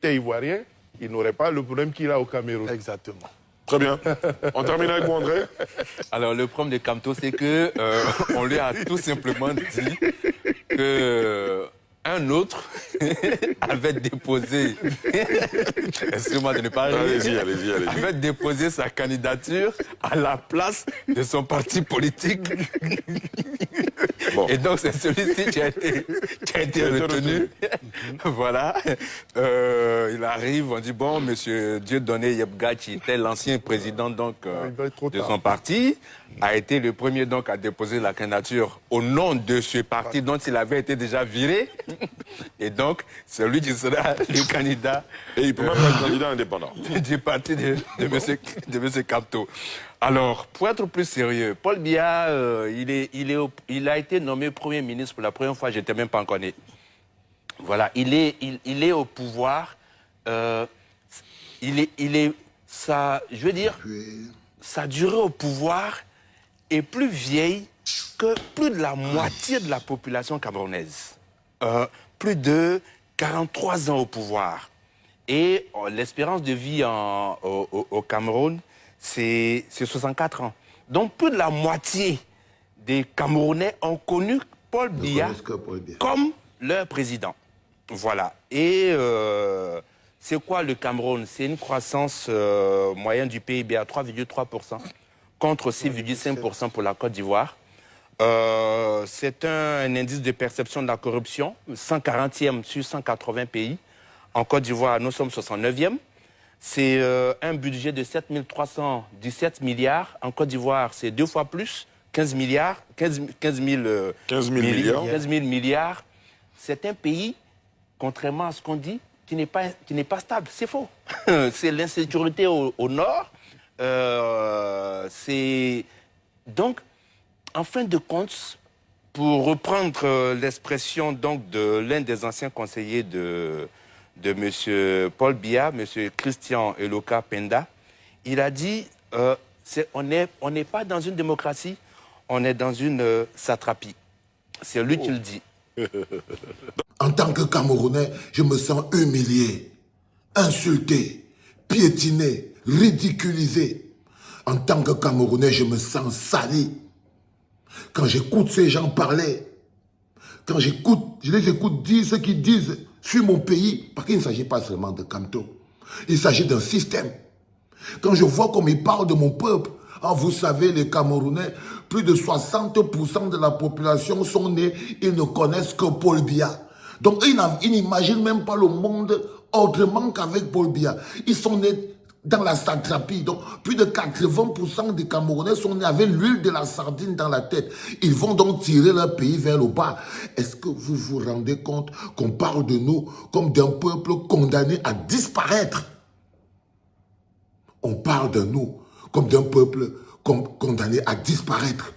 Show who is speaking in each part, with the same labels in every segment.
Speaker 1: était ivoirien, il n'aurait pas le problème qu'il a au Cameroun.
Speaker 2: Exactement.
Speaker 3: Très bien. On termine avec vous, André.
Speaker 4: Alors, le problème de Camto, c'est que on lui a tout simplement dit que un autre avait déposé, excusez-moi de ne pas rire,
Speaker 3: Allez-y.
Speaker 4: avait déposé sa candidature à la place de son parti politique.
Speaker 3: Bon.
Speaker 4: Et donc, c'est celui-ci qui a été retenu. Voilà. Il arrive, on dit, bon, monsieur Dieudonné Yebga, qui était l'ancien président donc, de son parti, a été le premier donc à déposer la candidature au nom de ce parti dont il avait été déjà viré. Et donc, c'est lui qui sera le candidat.
Speaker 3: Et il peut même être candidat indépendant.
Speaker 4: Du parti de M. Camto. Alors, pour être plus sérieux, Paul Biya, il a été nommé Premier ministre pour la première fois, je n'étais même pas encore né. Voilà, il est au pouvoir. Sa durée au pouvoir est plus vieille que plus de la moitié de la population camerounaise. Plus de 43 ans au pouvoir. Et l'espérance de vie au Cameroun, c'est 64 ans. Donc plus de la moitié des Camerounais ont connu Paul Biya comme leur président. Voilà. Et c'est quoi le Cameroun? C'est une croissance moyenne du PIB à 3,3% contre 6,5% pour la Côte d'Ivoire. C'est un indice de perception de la corruption, 140e sur 180 pays. En Côte d'Ivoire, nous sommes 69e. C'est un budget de 7 317 milliards. En Côte d'Ivoire, c'est 2 fois plus, 15 000 milliards. C'est un pays, contrairement à ce qu'on dit, qui n'est pas stable. C'est faux. C'est l'insécurité au nord. Donc, en fin de compte, pour reprendre l'expression donc de l'un des anciens conseillers de M. Paul Biya, M. Christian Eloka Penda, il a dit on n'est pas dans une démocratie, on est dans une satrapie. C'est lui qui le dit.
Speaker 5: En tant que Camerounais, je me sens humilié, insulté, piétiné, ridiculisé. En tant que Camerounais, je me sens sali. Quand j'écoute ces gens parler, quand je les écoute dire ce qu'ils disent sur mon pays, parce qu'il ne s'agit pas seulement de Camto, il s'agit d'un système. Quand je vois comme ils parlent de mon peuple, vous savez, les Camerounais, plus de 60% de la population sont nés, ils ne connaissent que Paul Biya. Donc ils n'imaginent même pas le monde autrement qu'avec Paul Biya. Ils sont nés dans la satrapie. Donc, plus de 80% des Camerounais sont nés avec l'huile de la sardine dans la tête. Ils vont donc tirer leur pays vers le bas. Est-ce que vous vous rendez compte qu'on parle de nous comme d'un peuple condamné à disparaître? On parle de nous comme d'un peuple condamné à disparaître.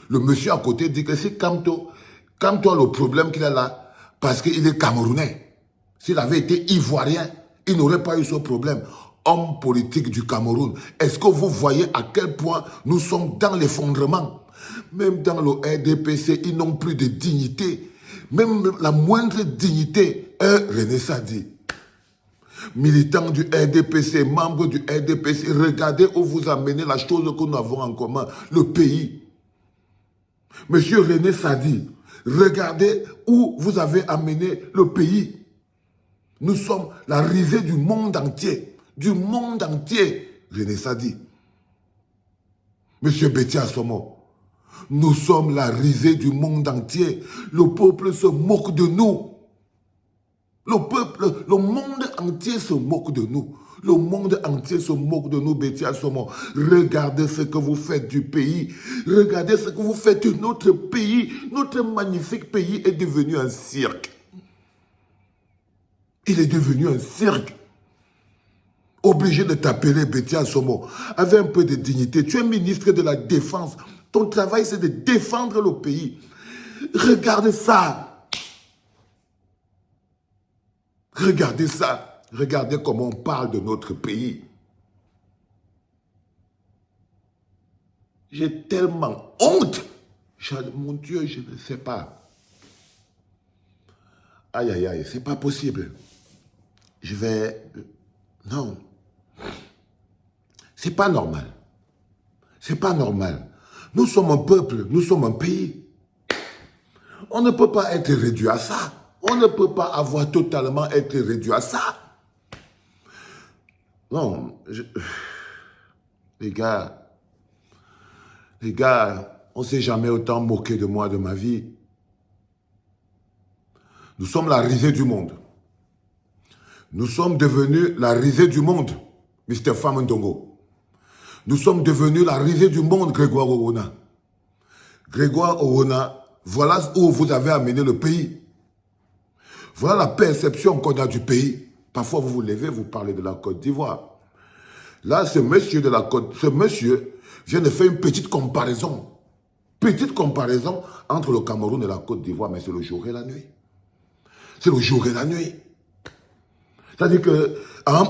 Speaker 5: Le monsieur à côté dit que c'est Camto. Camto a le problème qu'il a là, parce qu'il est Camerounais. S'il avait été Ivoirien, il n'aurait pas eu ce problème. Homme politique du Cameroun, est-ce que vous voyez à quel point nous sommes dans l'effondrement? Même dans le RDPC, ils n'ont plus de dignité. Même la moindre dignité. René Sadi, militant du RDPC, membre du RDPC, regardez où vous amenez la chose que nous avons en commun, le pays. Monsieur René Sadi, regardez où vous avez amené le pays. Nous sommes la risée du monde entier. Du monde entier, René Sadi. Monsieur Betty Assomo, nous sommes la risée du monde entier. Le peuple se moque de nous. Le monde entier se moque de nous. Le monde entier se moque de nous, Betty Assomo. Regardez ce que vous faites du pays. Regardez ce que vous faites de notre pays. Notre magnifique pays est devenu un cirque. Il est devenu un cirque. Obligé de t'appeler Betty Assomo. Avec un peu de dignité. Tu es ministre de la Défense. Ton travail, c'est de défendre le pays. Regardez ça. Regardez ça. Regardez comment on parle de notre pays. J'ai tellement honte. Mon Dieu, je ne sais pas. Aïe, aïe, aïe, c'est pas possible. je vais... Non. C'est pas normal. C'est pas normal. Nous sommes un peuple, nous sommes un pays. On ne peut pas être réduit à ça. On ne peut pas avoir totalement été réduit à ça. Non, les gars, on ne s'est jamais autant moqué de moi de ma vie. Nous sommes la risée du monde. Nous sommes devenus la risée du monde, Mr. Famendongo. Nous sommes devenus la risée du monde, Grégoire Orona. Grégoire Orona, voilà où vous avez amené le pays. Voilà la perception qu'on a du pays. Parfois, vous vous levez, vous parlez de la Côte d'Ivoire. Là, ce monsieur vient de faire une petite comparaison. Petite comparaison entre le Cameroun et la Côte d'Ivoire, mais c'est le jour et la nuit. C'est le jour et la nuit. C'est-à-dire que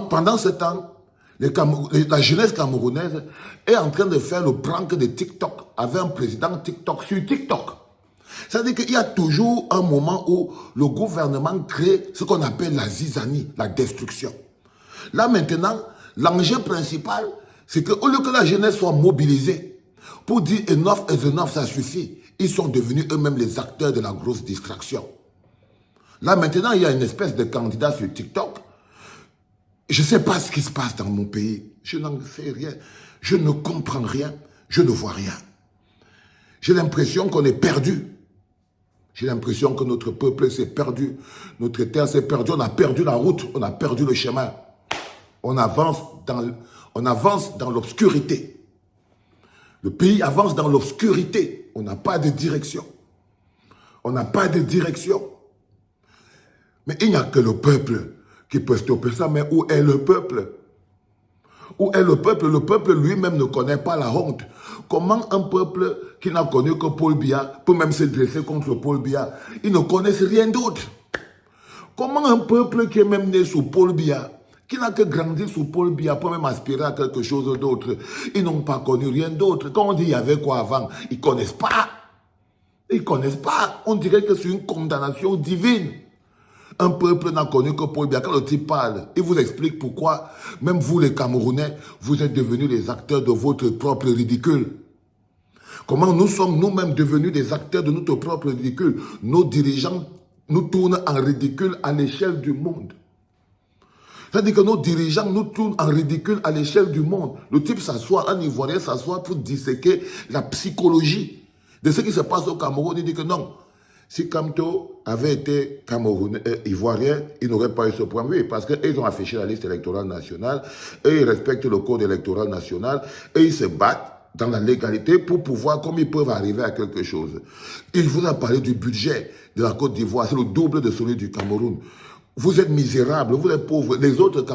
Speaker 5: pendant ce temps, la jeunesse camerounaise est en train de faire le prank de TikTok avec un président TikTok sur TikTok. C'est-à-dire qu'il y a toujours un moment où le gouvernement crée ce qu'on appelle la zizanie, la destruction. Là maintenant, l'enjeu principal, c'est qu'au lieu que la jeunesse soit mobilisée pour dire enough is enough, ça suffit, ils sont devenus eux-mêmes les acteurs de la grosse distraction. Là maintenant, il y a une espèce de candidat sur TikTok. Je ne sais pas ce qui se passe dans mon pays. Je n'en sais rien. Je ne comprends rien. Je ne vois rien. J'ai l'impression qu'on est perdu. J'ai l'impression que notre peuple s'est perdu. Notre terre s'est perdue. On a perdu la route. On a perdu le chemin. On avance dans l'obscurité. Le pays avance dans l'obscurité. On n'a pas de direction. On n'a pas de direction. Mais il n'y a que le peuple qui peut stopper ça. Mais où est le peuple? Où est le peuple? Le peuple lui-même ne connaît pas la honte. Comment un peuple qui n'a connu que Paul Biya peut même se dresser contre Paul Biya? Ils ne connaissent rien d'autre. Comment un peuple qui est même né sous Paul Biya, qui n'a que grandi sous Paul Biya, peut même aspirer à quelque chose d'autre? Ils n'ont pas connu rien d'autre. Quand on dit il y avait quoi avant, ils ne connaissent pas. Ils ne connaissent pas. On dirait que c'est une condamnation divine. Un peuple n'a connu que Paul Biya. Quand le type parle, il vous explique pourquoi, même vous les Camerounais, vous êtes devenus les acteurs de votre propre ridicule. Comment nous sommes nous-mêmes devenus des acteurs de notre propre ridicule. Nos dirigeants nous tournent en ridicule à l'échelle du monde. C'est-à-dire que nos dirigeants nous tournent en ridicule à l'échelle du monde. Le type s'assoit, un Ivoirien s'assoit pour disséquer la psychologie de ce qui se passe au Cameroun. Il dit que non. Si Kamto avait été ivoirien, il n'aurait pas eu ce point de vue parce qu'ils ont affiché la liste électorale nationale et ils respectent le code électoral national et ils se battent dans la légalité pour pouvoir, comme ils peuvent arriver à quelque chose. Il vous a parlé du budget de la Côte d'Ivoire, c'est le double de celui du Cameroun. Vous êtes misérables, vous êtes pauvres. Les autres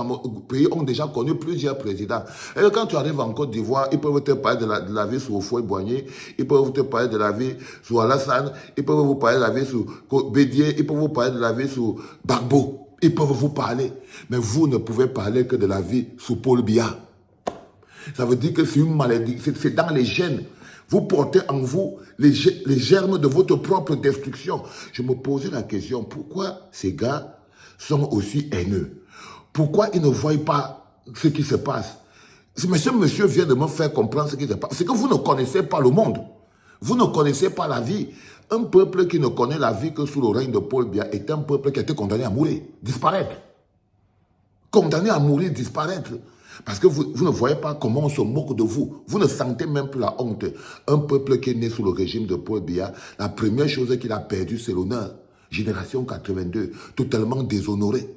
Speaker 5: pays ont déjà connu plusieurs présidents. Et quand tu arrives en Côte d'Ivoire, ils peuvent te parler de la vie sous Houphouët-Boigny, ils peuvent te parler de la vie sous Alassane, ils peuvent vous parler de la vie sous Bédié, ils peuvent vous parler de la vie sous Gbagbo. Ils peuvent vous parler. Mais vous ne pouvez parler que de la vie sous Paul Biya. Ça veut dire que c'est une maladie, c'est dans les gènes. Vous portez en vous les germes de votre propre destruction. Je me posais la question, pourquoi ces gars sont aussi haineux? Pourquoi ils ne voient pas ce qui se passe? Mais ce monsieur vient de me faire comprendre ce qui se passe. C'est que vous ne connaissez pas le monde. Vous ne connaissez pas la vie. Un peuple qui ne connaît la vie que sous le règne de Paul Biya est un peuple qui a été condamné à mourir, disparaître. Condamné à mourir, disparaître. Parce que vous ne voyez pas comment on se moque de vous. Vous ne sentez même plus la honte. Un peuple qui est né sous le régime de Paul Biya, la première chose qu'il a perdue, c'est l'honneur. Génération 82, totalement déshonoré.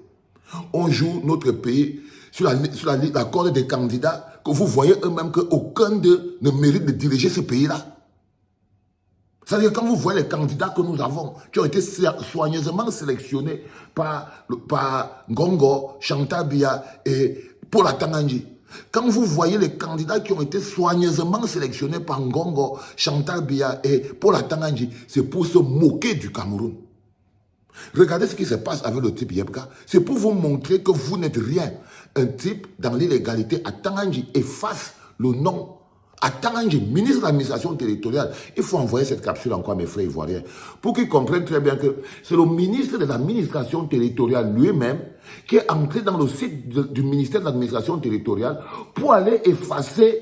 Speaker 5: On joue notre pays sur la corde des candidats que vous voyez eux-mêmes qu'aucun d'eux ne mérite de diriger ce pays-là. C'est-à-dire quand vous voyez les candidats que nous avons, qui ont été soigneusement sélectionnés par Ngongo, Chantal Biya et Paul Atanganji. Quand vous voyez les candidats qui ont été soigneusement sélectionnés par Ngongo, Chantal Biya et Paul Atanganji, c'est pour se moquer du Cameroun. Regardez ce qui se passe avec le type Yebka. C'est pour vous montrer que vous n'êtes rien. Un type dans l'illégalité à Tanganji efface le nom À Tanganji, ministre de l'administration territoriale, il faut envoyer cette capsule encore à mes frères ivoiriens pour qu'ils comprennent très bien que c'est le ministre de l'administration territoriale lui-même qui est entré dans le site du ministère de l'administration territoriale pour aller effacer,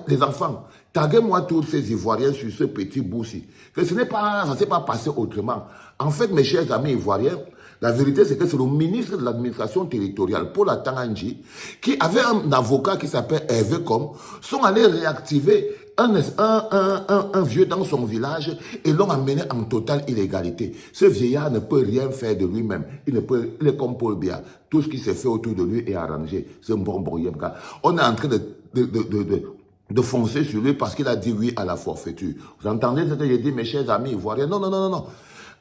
Speaker 5: les enfants. Taguez-moi tous ces Ivoiriens sur ce petit bout-ci. Que ça ne s'est pas passé autrement. En fait, mes chers amis ivoiriens, la vérité, c'est que c'est le ministre de l'administration territoriale, Paul Atanganji, qui avait un avocat qui s'appelle Hervé Com, sont allés réactiver un vieux dans son village et l'ont amené en totale illégalité. Ce vieillard ne peut rien faire de lui-même. Il est comme Paul Biya. Tout ce qui s'est fait autour de lui est arrangé. C'est un bonbon Yebga. On est en train de foncer sur lui parce qu'il a dit oui à la forfaiture. Vous entendez ce que j'ai dit, mes chers amis ivoiriens? Non, non, non, non, non.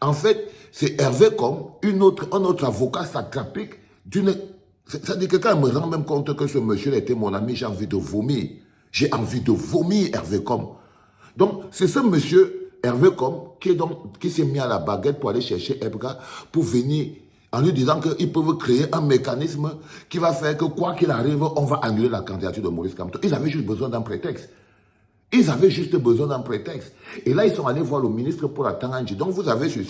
Speaker 5: En fait, c'est Hervé Com, un autre avocat satrapique d'une... C'est-à-dire que quand je me rends même compte que ce monsieur était mon ami, j'ai envie de vomir. J'ai envie de vomir Hervé Com. Donc, c'est ce monsieur, Hervé Com, qui s'est mis à la baguette pour aller chercher Ebga, pour venir en lui disant qu'ils peuvent créer un mécanisme qui va faire que quoi qu'il arrive, on va annuler la candidature de Maurice Kamto. Ils avaient juste besoin d'un prétexte. Ils avaient juste besoin d'un prétexte. Et là, ils sont allés voir le ministre pour la Tanganji. Donc, vous avez sur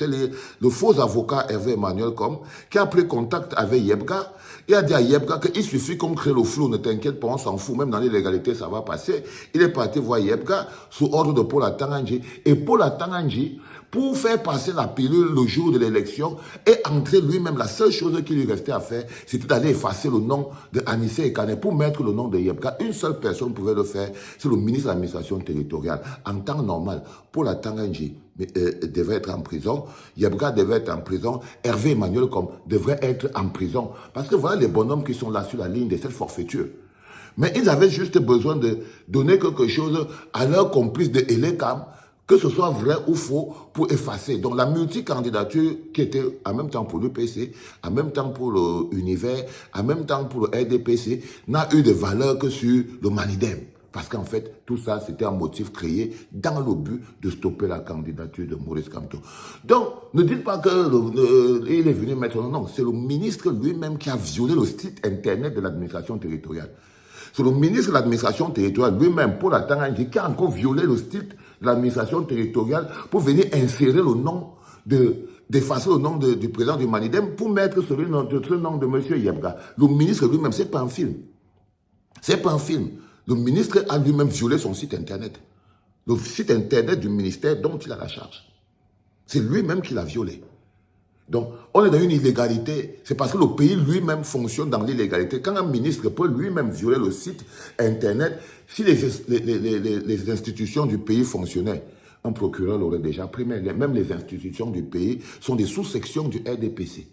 Speaker 5: le faux avocat Hervé Emmanuel Com, qui a pris contact avec Yebga. Il a dit à Yebga qu'il suffit qu'on crée le flou, ne t'inquiète pas, on s'en fout, même dans l'illégalité, ça va passer. Il est parti voir Yebga sous ordre de Paul Atanganji. Et Paul Atanganji, pour faire passer la pilule le jour de l'élection et entrer lui-même, la seule chose qui lui restait à faire, c'était d'aller effacer le nom de Anissé Ekane pour mettre le nom de Yebga. Une seule personne pouvait le faire, c'est le ministre de l'administration territoriale. En temps normal, Paul Atanganji devait être en prison, Yebga devait être en prison, Hervé Emmanuel Com devrait être en prison. Parce que voilà les bonhommes qui sont là sur la ligne de cette forfaiture. Mais ils avaient juste besoin de donner quelque chose à leur complice de Elekam, que ce soit vrai ou faux, pour effacer. Donc la multicandidature qui était en même temps pour l'UPC, en même temps pour l'Univers, en même temps pour le RDPC, n'a eu de valeur que sur le Manidem. Parce qu'en fait, tout ça, c'était un motif créé dans le but de stopper la candidature de Maurice Kamto. Donc, ne dites pas qu'il est venu mettre... Non, c'est le ministre lui-même qui a violé le site internet de l'administration territoriale. C'est le ministre de l'administration territoriale lui-même, Paul Atanganji, qui a encore violé le site de l'administration territoriale pour venir insérer le nom d'effacer le nom du président du Manidem pour mettre ce nom de M. Yebga. Le ministre lui-même, c'est pas un film. C'est pas un film. Le ministre a lui-même violé son site internet. Le site internet du ministère dont il a la charge. C'est lui-même qui l'a violé. Donc, on est dans une illégalité. C'est parce que le pays lui-même fonctionne dans l'illégalité. Quand un ministre peut lui-même violer le site internet, si les institutions du pays fonctionnaient, un procureur l'aurait déjà pris. Même les institutions du pays sont des sous-sections du RDPC.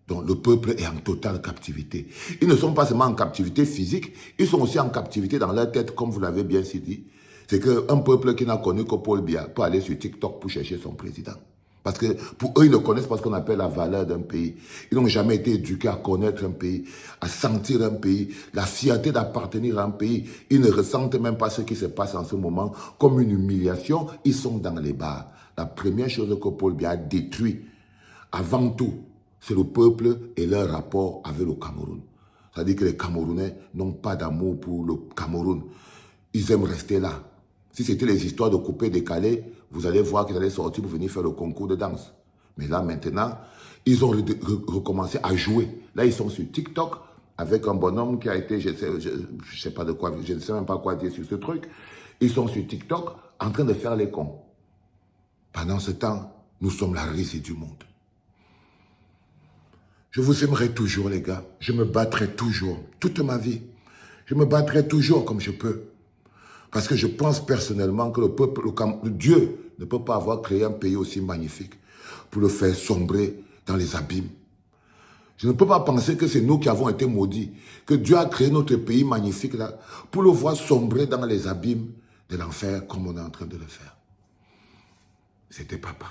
Speaker 5: Donc, le peuple est en totale captivité. Ils ne sont pas seulement en captivité physique, ils sont aussi en captivité dans leur tête, comme vous l'avez bien dit. C'est qu'un peuple qui n'a connu que Paul Biya peut aller sur TikTok pour chercher son président. Parce que pour eux, ils ne connaissent pas ce qu'on appelle la valeur d'un pays. Ils n'ont jamais été éduqués à connaître un pays, à sentir un pays, la fierté d'appartenir à un pays. Ils ne ressentent même pas ce qui se passe en ce moment comme une humiliation. Ils sont dans les bars. La première chose que Paul Biya a détruit, avant tout, c'est le peuple et leur rapport avec le Cameroun. C'est-à-dire que les Camerounais n'ont pas d'amour pour le Cameroun. Ils aiment rester là. Si c'était les histoires de couper-décaler, vous allez voir qu'ils allaient sortir pour venir faire le concours de danse. Mais là, maintenant, ils ont recommencé à jouer. Là, ils sont sur TikTok avec un bonhomme qui a été, je sais pas de quoi, je ne sais même pas quoi dire sur ce truc. Ils sont sur TikTok en train de faire les cons. Pendant ce temps, nous sommes la risée du monde. Je vous aimerai toujours, les gars. Je me battrai toujours, toute ma vie. Je me battrai toujours comme je peux. Parce que je pense personnellement que le peuple, Dieu ne peut pas avoir créé un pays aussi magnifique pour le faire sombrer dans les abîmes. Je ne peux pas penser que c'est nous qui avons été maudits, que Dieu a créé notre pays magnifique là pour le voir sombrer dans les abîmes de l'enfer comme on est en train de le faire. C'était papa.